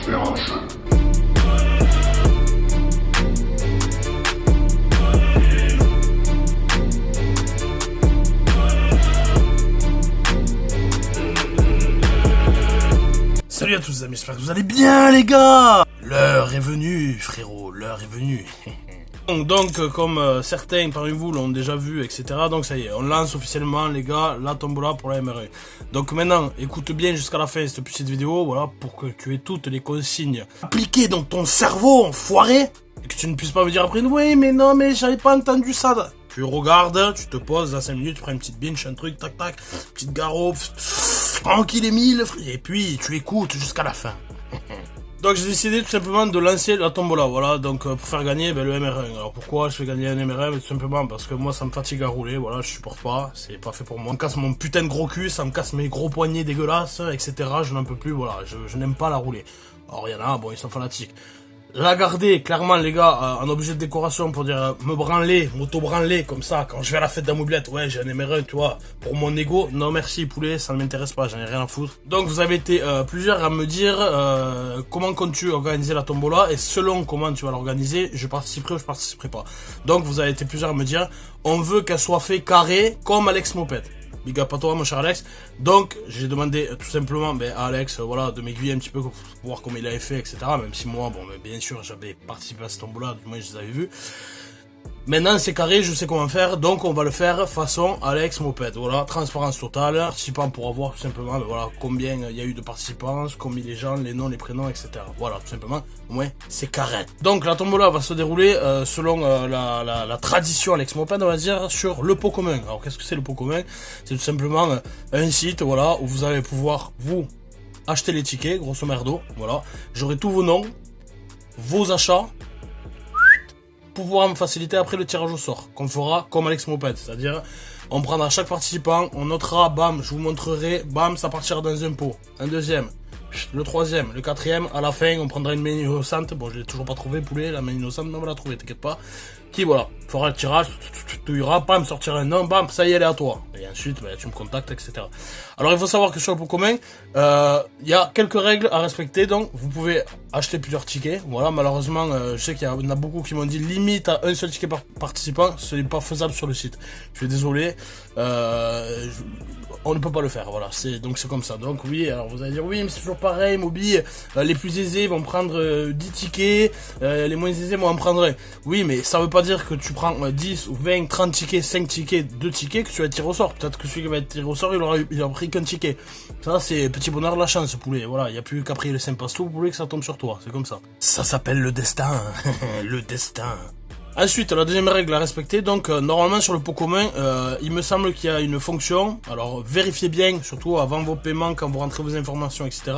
faire un jeu. Salut à tous les amis, j'espère que vous allez bien les gars. L'heure est venue frérot, l'heure est venue. Donc comme certains parmi vous l'ont déjà vu, etc. Donc ça y est, on lance officiellement les gars la tombola pour la MRE. Donc maintenant, écoute bien jusqu'à la fin de cette petite vidéo, voilà, pour que tu aies toutes les consignes appliquées dans ton cerveau enfoiré. Et que tu ne puisses pas me dire après, oui mais non mais j'avais pas entendu ça. Tu regardes, tu te poses à 5 minutes, tu prends une petite binge, un truc, tac tac, petite garo, tranquille et mille, et puis tu écoutes jusqu'à la fin. Donc j'ai décidé tout simplement de lancer la tombola, voilà, donc pour faire gagner le MR1. Alors pourquoi je fais gagner un MR1? Tout simplement parce que moi ça me fatigue à rouler, voilà, je supporte pas, c'est pas fait pour moi. Ça me casse mon putain de gros cul, ça me casse mes gros poignets dégueulasses, etc. Je n'en peux plus, voilà, je n'aime pas la rouler. Alors il y en a, bon, ils sont fanatiques. La garder, clairement les gars, en objet de décoration pour dire me branler, m'auto-branler comme ça, quand je vais à la fête de la mobilette, ouais j'ai un MR1 tu vois, pour mon ego, non merci poulet, ça ne m'intéresse pas, j'en ai rien à foutre. Donc vous avez été plusieurs à me dire comment comptes-tu organiser la tombola, et selon comment tu vas l'organiser, je participerai ou je participerai pas. Donc vous avez été plusieurs à me dire, on veut qu'elle soit fait carré comme Alex Moped. Big up à toi mon cher Alex. Donc j'ai demandé tout simplement à Alex voilà, de m'aiguiller un petit peu pour voir comment il avait fait, etc. Même si moi, bon bien sûr j'avais participé à ce tombola, du moins je les avais vus. Maintenant c'est carré, je sais comment faire, donc on va le faire façon Alex Moped. Voilà, transparence totale, participants pour avoir tout simplement voilà, combien il y a eu de participants, combien les gens, les noms, les prénoms, etc. Voilà, tout simplement, au moins c'est carré. Donc la tombola va se dérouler selon la tradition Alex Moped, on va dire, sur le pot commun. Alors qu'est-ce que c'est le pot commun? C'est tout simplement un site voilà, où vous allez pouvoir vous acheter les tickets, grosso merdo, voilà. J'aurai tous vos noms, vos achats, pour pouvoir me faciliter après le tirage au sort, qu'on fera comme Alex Moped, c'est-à-dire on prendra chaque participant, on notera, bam, je vous montrerai, bam, ça partira dans un pot, un deuxième, le troisième, le quatrième, à la fin on prendra une main innocente, bon je l'ai toujours pas trouvé poulet, la main innocente, mais on va la trouver, t'inquiète pas, qui voilà, fera le tirage, tu iras, bam, sortira un nom, bam, ça y est, elle est à toi, et ensuite tu me contactes, etc. Alors il faut savoir que sur le pot commun, il y a quelques règles à respecter, donc vous pouvez acheter plusieurs tickets, voilà, malheureusement, je sais qu'il y en a beaucoup qui m'ont dit limite à un seul ticket par participant, ce n'est pas faisable sur le site, je suis désolé, on ne peut pas le faire, voilà, donc c'est comme ça. Donc oui, alors vous allez dire oui mais c'est toujours pareil, Moby, les plus aisés vont prendre 10 tickets, les moins aisés vont en prendre un. Oui mais ça veut pas dire que tu prends 10 ou 20, 30 tickets, 5 tickets, 2 tickets que tu vas tirer au sort. Peut-être que celui qui va être tiré au sort il aura pris qu'un ticket. Ça c'est petit bonheur de la chance poulet, voilà, il n'y a plus qu'après le Saint-Pasto poulet que ça tombe sur toi, c'est comme ça. Ça s'appelle le destin, le destin. Ensuite, la deuxième règle à respecter, donc normalement sur le pot commun, il me semble qu'il y a une fonction, alors vérifiez bien, surtout avant vos paiements, quand vous rentrez vos informations, etc.,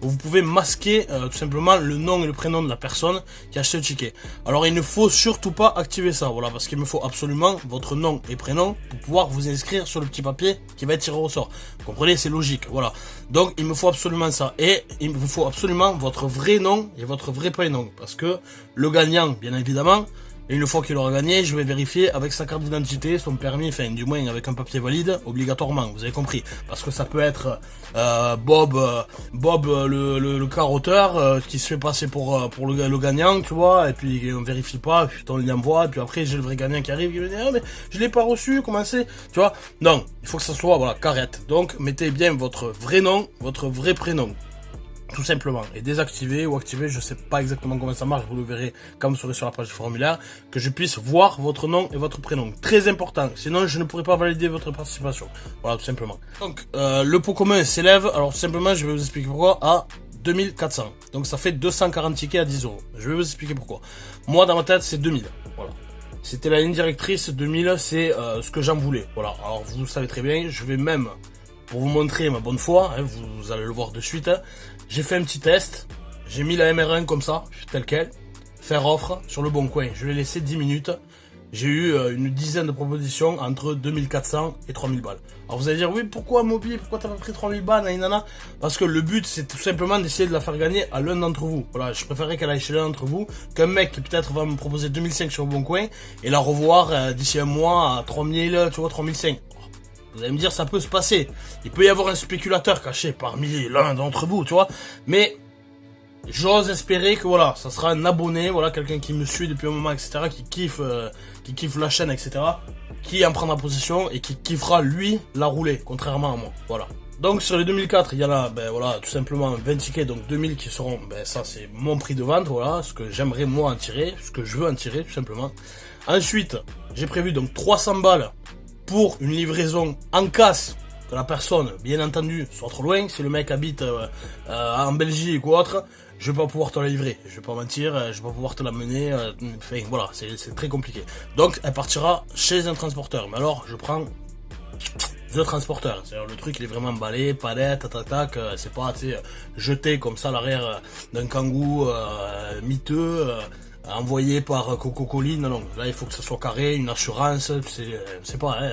où vous pouvez masquer tout simplement le nom et le prénom de la personne qui a acheté le ticket. Alors il ne faut surtout pas activer ça, voilà, parce qu'il me faut absolument votre nom et prénom pour pouvoir vous inscrire sur le petit papier qui va être tiré au sort. Vous comprenez, c'est logique, voilà. Donc il me faut absolument ça, et il vous faut absolument votre vrai nom et votre vrai prénom, parce que le gagnant, bien évidemment, et une fois qu'il aura gagné, je vais vérifier avec sa carte d'identité, son permis, enfin du moins avec un papier valide, obligatoirement, vous avez compris. Parce que ça peut être Bob le carotteur qui se fait passer pour le gagnant, tu vois, et puis on vérifie pas, puis on l'envoie, et puis après j'ai le vrai gagnant qui arrive, qui me dit ah mais je l'ai pas reçu, comment c'est, tu vois. Non, il faut que ça soit voilà, carrette. Donc mettez bien votre vrai nom, votre vrai prénom. Tout simplement, et désactiver ou activer, je sais pas exactement comment ça marche, vous le verrez quand vous serez sur la page du formulaire, que je puisse voir votre nom et votre prénom. Très important, sinon je ne pourrai pas valider votre participation. Voilà, tout simplement. Donc, le pot commun s'élève, alors tout simplement, je vais vous expliquer pourquoi, à 2400. Donc ça fait 240 tickets à 10 €. Je vais vous expliquer pourquoi. Moi, dans ma tête, c'est 2000. Voilà. C'était la ligne directrice, 2000, c'est ce que j'en voulais. Voilà, alors vous le savez très bien, je vais même, pour vous montrer ma bonne foi, hein, vous allez le voir de suite, hein, j'ai fait un petit test, j'ai mis la MR1 comme ça, tel quel, faire offre sur le bon coin, je l'ai laissé 10 minutes, j'ai eu une dizaine de propositions entre 2400 et 3000 balles. Alors vous allez dire, oui pourquoi Moby, pourquoi t'as pas pris 3000 balles, nanana? Parce que le but c'est tout simplement d'essayer de la faire gagner à l'un d'entre vous. Voilà, je préférerais qu'elle aille chez l'un d'entre vous, qu'un mec qui peut-être va me proposer 2005 sur le bon coin, et la revoir d'ici un mois à 3000, tu vois, 3005. Vous allez me dire, ça peut se passer. Il peut y avoir un spéculateur caché parmi l'un d'entre vous, tu vois. Mais j'ose espérer que voilà, ça sera un abonné, voilà, quelqu'un qui me suit depuis un moment, etc., qui kiffe la chaîne, etc., qui en prendra possession et qui kiffera lui la rouler, contrairement à moi, voilà. Donc sur les 2004, il y en a, ben voilà, tout simplement 20 tickets, donc 2000 qui seront, ben ça c'est mon prix de vente, voilà, ce que j'aimerais moi en tirer, ce que je veux en tirer, tout simplement. Ensuite, j'ai prévu donc 300 balles pour une livraison en casse, que la personne, bien entendu, soit trop loin. Si le mec habite en Belgique ou autre, je vais pas pouvoir te la livrer. Je vais pas mentir, je vais pas pouvoir te l'amener. Enfin, voilà, c'est très compliqué. Donc, elle partira chez un transporteur. Mais alors, je prends The Transporteur. C'est-à-dire le truc, il est vraiment emballé, palette, tac, c'est pas, tu sais, jeté comme ça à l'arrière d'un kangou miteux. Envoyé par Coco Colline, non, là il faut que ça soit carré, une assurance, c'est pas, hein,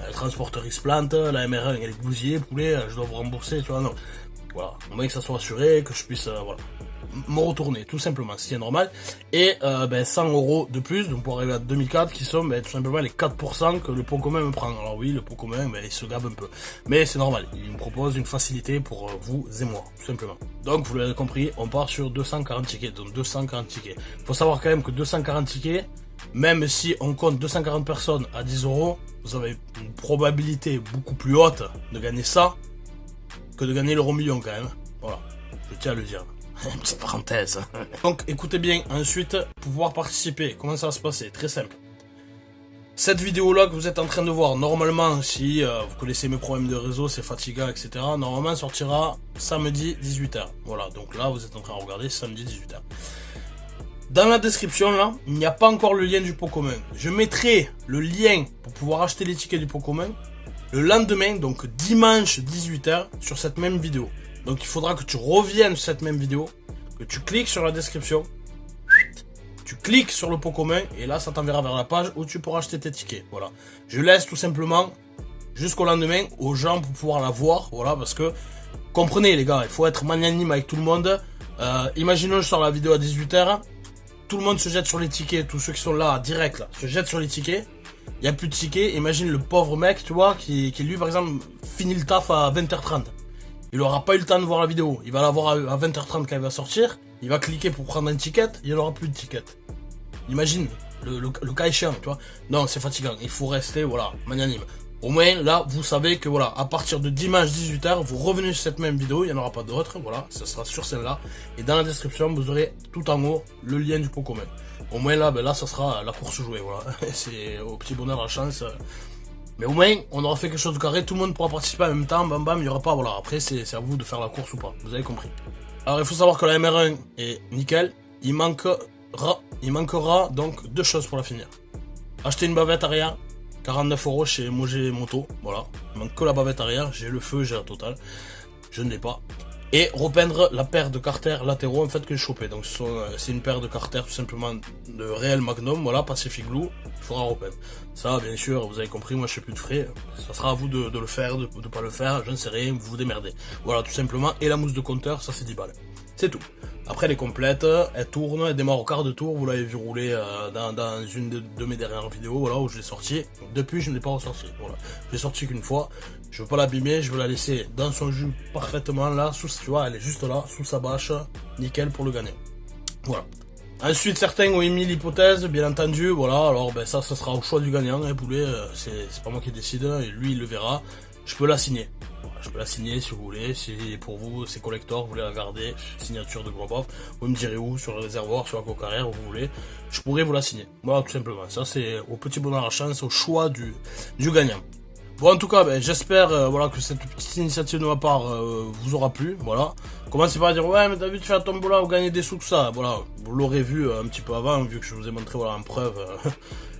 le transporteur il se plante, la MR1 elle est bousillée, poulet, je dois vous rembourser, tu vois, non. Voilà, au moins que ça soit assuré, que je puisse, voilà, me retourner, tout simplement, ce qui est normal. Et 100 € de plus, donc pour arriver à 2004, qui sont tout simplement les 4% que le pot commun me prend. Alors oui, le pot commun, il se gave un peu. Mais c'est normal, il me propose une facilité pour vous et moi, tout simplement. Donc vous l'avez compris, on part sur 240 tickets, donc 240 tickets. Faut savoir quand même que 240 tickets, même si on compte 240 personnes à 10 €, vous avez une probabilité beaucoup plus haute de gagner ça que de gagner l'euro million quand même. Voilà, je tiens à le dire. Une petite parenthèse. Donc écoutez bien, ensuite, pour pouvoir participer, comment ça va se passer? Très simple. Cette vidéo-là que vous êtes en train de voir, normalement, si vous connaissez mes problèmes de réseau, c'est fatigant, etc., normalement sortira samedi 18h. Voilà, donc là, vous êtes en train de regarder samedi 18h. Dans la description, là, il n'y a pas encore le lien du pot commun. Je mettrai le lien pour pouvoir acheter les tickets du pot commun le lendemain, donc dimanche 18h, sur cette même vidéo. Donc il faudra que tu reviennes sur cette même vidéo, que tu cliques sur la description, tu cliques sur le pot commun, et là ça t'enverra vers la page où tu pourras acheter tes tickets. Voilà. Je laisse tout simplement jusqu'au lendemain aux gens pour pouvoir la voir, voilà, parce que, comprenez les gars, il faut être magnanime avec tout le monde. Imaginons je sors la vidéo à 18h, tout le monde se jette sur les tickets, tous ceux qui sont là, direct là, se jettent sur les tickets. Il n'y a plus de tickets, imagine le pauvre mec, tu vois, qui lui par exemple finit le taf à 20h30. Il aura pas eu le temps de voir la vidéo, il va la voir à 20h30 quand il va sortir, il va cliquer pour prendre un ticket, il n'aura plus de ticket. Imagine, le cas échéant, tu vois. Non, c'est fatigant, il faut rester, voilà, magnanime. Au moins, là, vous savez que voilà, à partir de dimanche 18h, vous revenez sur cette même vidéo, il n'y en aura pas d'autres, voilà, ça sera sur celle-là. Et dans la description, vous aurez tout en haut le lien du pot commun. Au moins là, là, ça sera la course jouée, voilà. C'est au petit bonheur la chance. Mais au moins, on aura fait quelque chose de carré, tout le monde pourra participer en même temps, bam bam, il n'y aura pas, voilà. Après, c'est à vous de faire la course ou pas, vous avez compris. Alors, il faut savoir que la MR1 est nickel, il manquera donc deux choses pour la finir. Acheter une bavette arrière, 49 € chez Mogé Moto, voilà. Il manque que la bavette arrière, j'ai le feu, j'ai la totale. Je ne l'ai pas. Et repeindre la paire de carters latéraux en fait que j'ai chopé. Donc c'est une paire de carters tout simplement de réel Magnum, voilà, Pacific Blue, il faudra repeindre. Ça bien sûr, vous avez compris, moi je fais plus de frais, ça sera à vous de le faire, de pas le faire, je ne sais rien, vous vous démerdez. Voilà tout simplement, et la mousse de compteur, ça c'est 10 balles. C'est tout. Après elle est complète, elle tourne, elle démarre au quart de tour, vous l'avez vu rouler dans une de mes dernières vidéos, voilà, où je l'ai sorti. Depuis je ne l'ai pas ressorti, voilà. Je l'ai sorti qu'une fois, je veux pas l'abîmer, je veux la laisser dans son jus parfaitement là, sous, tu vois, elle est juste là, sous sa bâche, nickel pour le gagner. Voilà. Ensuite certains ont émis l'hypothèse, bien entendu, voilà, alors ben ça sera au choix du gagnant, hein, poulet, c'est pas moi qui décide, et lui il le verra, je peux la signer. Je peux la signer si vous voulez, si pour vous c'est collector, vous voulez la garder, signature de Globov, vous me direz où, sur le réservoir, sur la cocarrière, où vous voulez, je pourrais vous la signer. Voilà tout simplement, ça c'est au petit bonheur la chance, au choix du gagnant. Bon en tout cas, ben, j'espère voilà, que cette petite initiative de ma part vous aura plu, voilà. Commencez pas à dire ouais mais t'as vu de faire un tombola ou gagner des sous, tout ça, voilà, vous l'aurez vu un petit peu avant, vu que je vous ai montré voilà, en preuve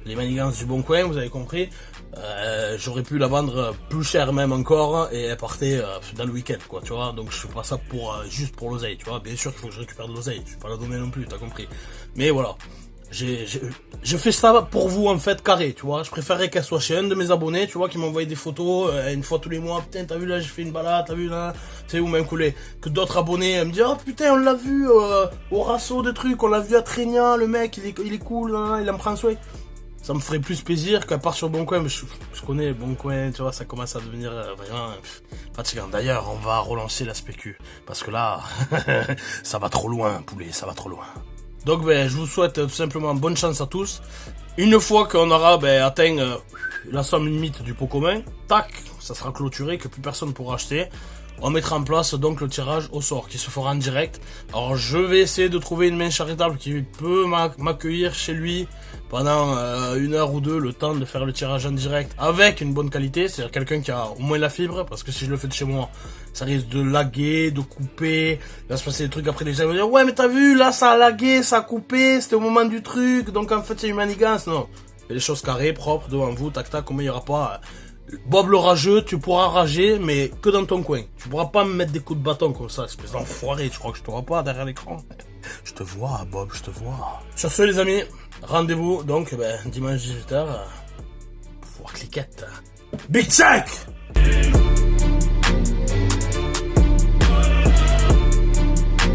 les manigances du bon coin, vous avez compris. J'aurais pu la vendre plus cher même encore et elle partait dans le week-end quoi, tu vois. Donc je fais pas ça pour juste pour l'oseille, tu vois. Bien sûr qu'il faut que je récupère de l'oseille, je vais pas la donner non plus, t'as compris. Mais voilà, je fais ça pour vous en fait carré, tu vois. Je préférerais qu'elle soit chez un de mes abonnés, tu vois, qui m'envoie des photos une fois tous les mois. Putain, t'as vu là, j'ai fait une balade, t'as vu là, tu sais, ou même que d'autres abonnés me disent oh putain, on l'a vu au Rasso de trucs, on l'a vu à Trénia, le mec il est cool, il en prend soin. Ça me ferait plus plaisir qu'à part sur Bon Coin, mais je connais Bon Coin, tu vois, ça commence à devenir vraiment fatigant. D'ailleurs, on va relancer la spécu, parce que là, ça va trop loin, poulet, ça va trop loin. Donc, je vous souhaite tout simplement bonne chance à tous. Une fois qu'on aura atteint la somme limite du pot commun, tac, ça sera clôturé, que plus personne ne pourra acheter. On mettra en place donc le tirage au sort qui se fera en direct. Alors je vais essayer de trouver une main charitable qui peut m'accueillir chez lui pendant 1 heure ou 2, le temps de faire le tirage en direct avec une bonne qualité, c'est-à-dire quelqu'un qui a au moins la fibre, parce que si je le fais de chez moi, ça risque de laguer, de couper, il va se passer des trucs après, les gens vont dire ouais mais t'as vu, là ça a lagué, ça a coupé, c'était au moment du truc, donc en fait c'est une manigance. Non, faites les choses carrées, propres, devant vous, tac tac, comme il n'y aura pas... Bob le rageux, tu pourras rager, mais que dans ton coin. Tu pourras pas me mettre des coups de bâton comme ça, espèce d'enfoiré. Tu crois que je te vois pas derrière l'écran? Je te vois, Bob, je te vois. Sur ce, les amis, rendez-vous donc dimanche 18h pour voir cliquette. Big check!